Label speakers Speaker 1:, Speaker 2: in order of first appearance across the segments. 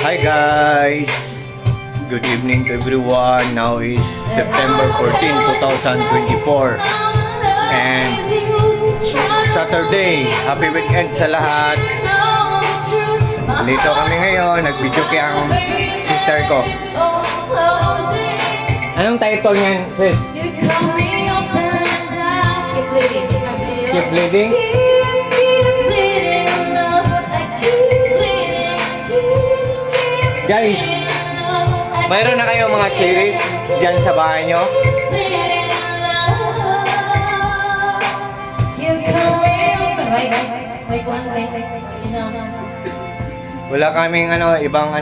Speaker 1: Hi guys! Good evening to everyone. Now is September 14, 2024 and Saturday. Happy weekend sa lahat. Dito kami ngayon. Nag-video kaya ang sister ko. Anong title niyan, sis? Keep bleeding? Guys, mayroon na kayo mga series dyan sa bahay nyo? Wala kaming ibang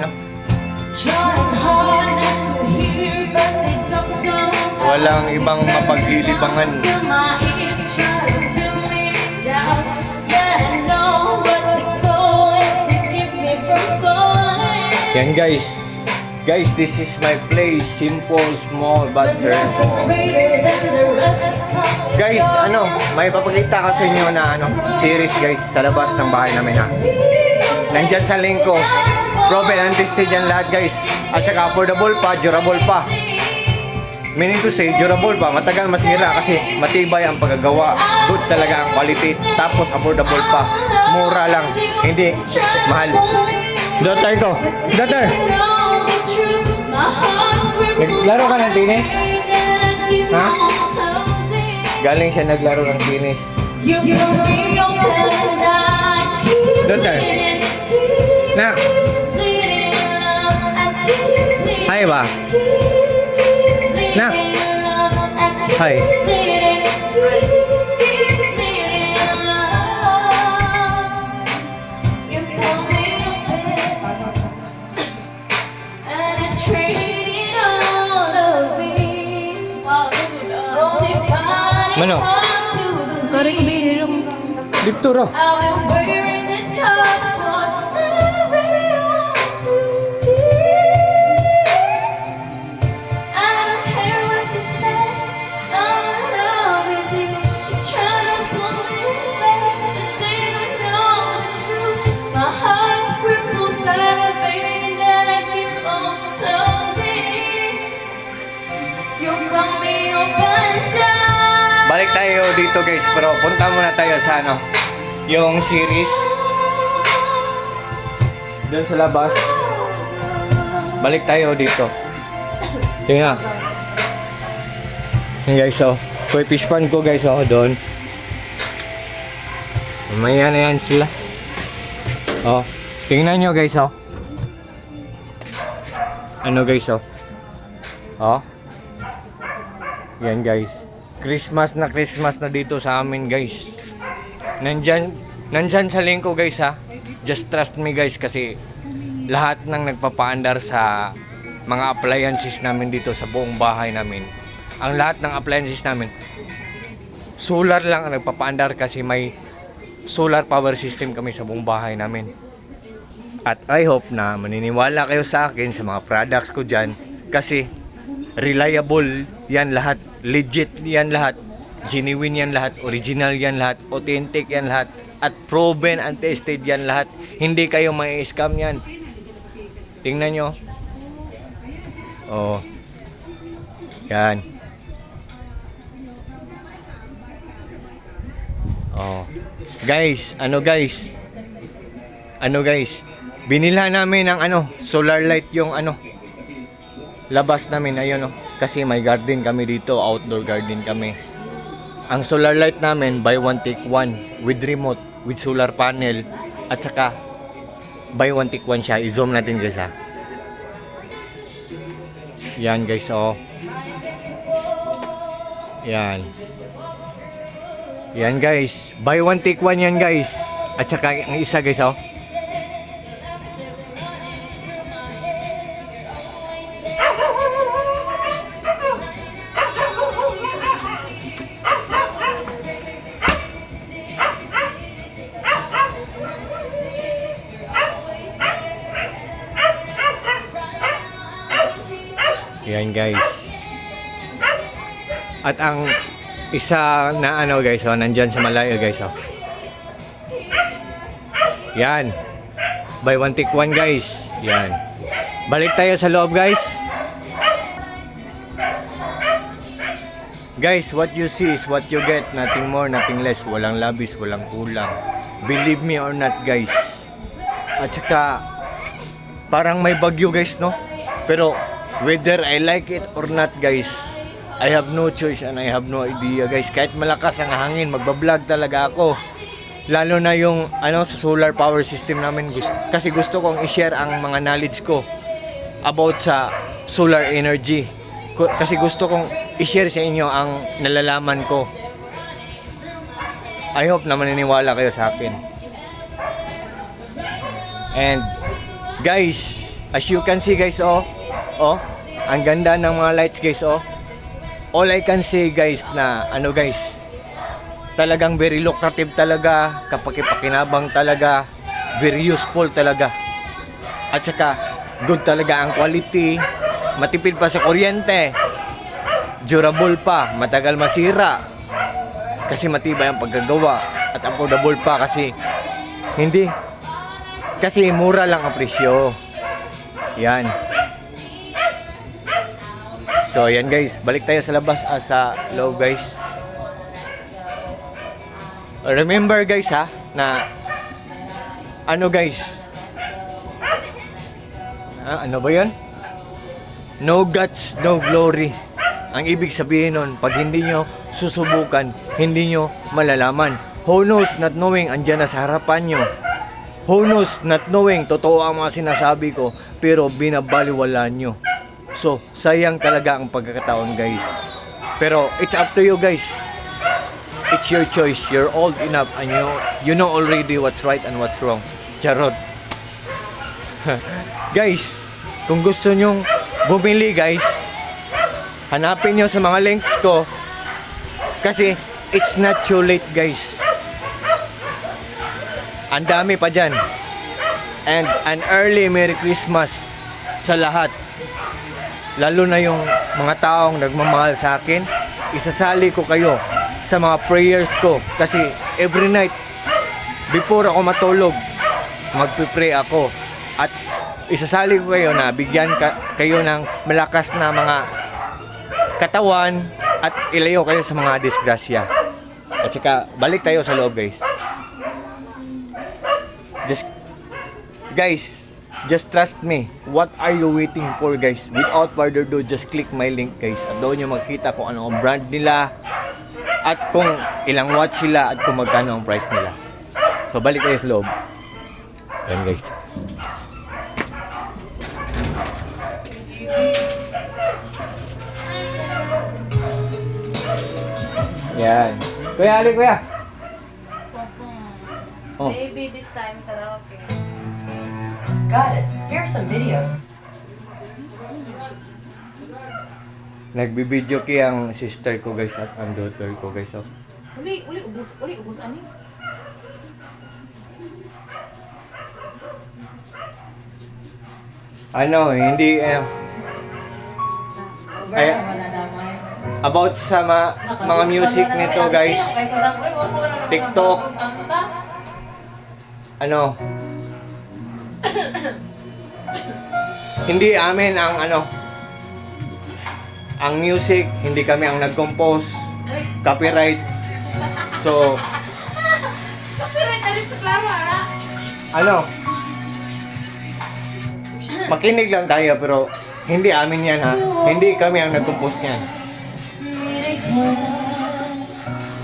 Speaker 1: walang ibang mapaglilibangan. Yan guys, this is my place. Simple, small, but guys, may papakita ko sa inyo na series guys sa labas ng bahay namin ha. Nandyan sa link ko. Proven and tested yan lahat guys. At saka affordable pa, durable pa. Meaning to say, durable pa, matagal masira kasi matibay ang paggagawa. Good talaga ang quality. Tapos affordable pa. Mura lang, hindi mahal. Daughter ko. Daughter! Naglaro ka ng tennis? Ha? Galing siya naglaro ng tennis. Daughter! Nak! Hi ba? Nak! Hi! Mano?
Speaker 2: Kari ko binirong.
Speaker 1: Dito ra. Balik tayo dito guys, pero punta muna tayo sa yung series doon sa labas. Balik tayo dito. Tingnan. Yan guys, Kuy fish pan ko guys, doon. Mamaya na yan sila. Tingnan nyo guys, ano guys, yan guys. Christmas na dito sa amin guys. Nandyan sa link ko guys ha. Just trust me guys kasi lahat ng nagpapaandar sa mga appliances namin dito sa buong bahay namin. Ang lahat ng appliances namin solar lang ang nagpapaandar kasi may solar power system kami sa buong bahay namin. At I hope na maniniwala kayo sa akin sa mga products ko dyan kasi reliable yan lahat. Legit yan lahat, genuine yan lahat, original yan lahat, authentic yan lahat, at proven and tested yan lahat. Hindi kayo may scam yan. Tingnan nyo. Yan. Guys, binila namin ng solar light yung labas namin, ayun kasi may garden kami dito, outdoor garden kami. Ang solar light namin, buy one take one with remote, with solar panel, at saka buy one take one siya. I-zoom natin guys ha. Yan guys, yan. Yan guys, buy one take one yan guys. At saka ang isa guys, yan guys. At ang isa na guys, nandyan sa malayo guys, Yan. Buy one take one guys. Yan. Balik tayo sa loob, guys. Guys, what you see is what you get. Nothing more, nothing less. Walang labis, walang kulang. Believe me or not, guys. At saka, parang may bagyo, guys, no? Pero, whether I like it or not, guys, I have no choice and I have no idea, guys. Kahit malakas ang hangin, magbablog talaga ako. Lalo na yung sa solar power system namin. Kasi gusto kong i-share ang mga knowledge ko about sa solar energy. Kasi gusto kong i-share sa inyo ang nalalaman ko. I hope na maniniwala kayo sa akin. And guys, as you can see, guys, ang ganda ng mga lights, guys, all I can say, guys, na guys, talagang very lucrative talaga, kapaki-pakinabang talaga, very useful talaga. At saka good talaga ang quality, matipid pa sa kuryente, durable pa, matagal masira kasi matibay ang paggagawa, at affordable pa kasi mura lang ang presyo. Yan. So yan, guys, balik tayo sa labas, sa loob, guys. Remember, guys, na guys, ano ba yan? No guts, no glory. Ang ibig sabihin nun, pag hindi nyo susubukan, hindi nyo malalaman. Who knows, not knowing, andyan na sa harapan nyo. Who knows, not knowing, totoo ang mga sinasabi ko, pero binabaliwala nyo. So, sayang talaga ang pagkakataon, guys. Pero, it's up to you, guys. It's your choice. You're old enough and you know already what's right and what's wrong. Charot. Guys, kung gusto nyong bumili, guys, hanapin nyo sa mga links ko. Kasi, it's not too late, guys. Ang dami pa dyan. And an early Merry Christmas sa lahat. Lalo na yung mga taong nagmamahal sa akin. Isasali ko kayo sa mga prayers ko. Kasi every night, before ako matulog, magpipray ako. At isasali ko kayo na bigyan kayo ng malakas na mga katawan at ilayo kayo sa mga disgrasya. At saka, balik tayo sa loob, guys. Just trust me. What are you waiting for, guys? Without further ado, just click my link, guys. At doon nyo makita kung ano ang brand nila, at kung ilang watts sila, at kung magkano ang price nila. So, balik tayo sa loob. Yan, guys. Yan. Kuya, Ali, kuya. Oh.
Speaker 2: Maybe this time karaoke.
Speaker 3: Got it. Here are some videos.
Speaker 1: Nagbibideo kay ang sister ko, guys, at ang daughter ko, guys.
Speaker 2: Uli ubos ani.
Speaker 1: Hindi, ay, about sa mga music nito, guys. TikTok. Hindi amin ang music, hindi kami ang nag-compose. Copyright. So,
Speaker 2: Copyright na rin sa Clara,
Speaker 1: makinig lang tayo, pero hindi amin yan, ha. Hindi kami ang nag-compose niyan.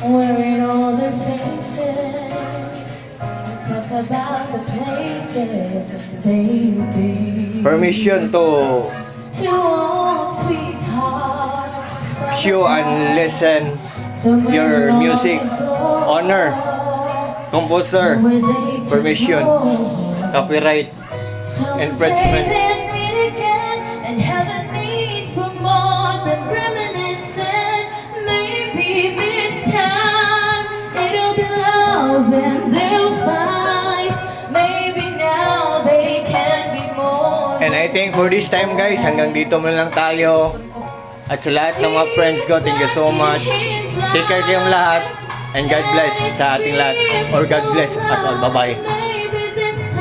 Speaker 4: We're in all the faces. Talk about the places, baby.
Speaker 1: Permission to
Speaker 4: To all sweethearts.
Speaker 1: show and listen your music. Honor, composer, permission, copyright, infringement.
Speaker 4: And have a need for more than reminiscent. Maybe this time it'll be love and they'll find. Maybe now they can be more.
Speaker 1: And I think for this time, guys, hanggang dito muna lang tayo. At sa lahat ng mga friends ko, thank you so much. Take care kayong lahat. And God bless sa ating lahat. Or God bless us all. Bye-bye.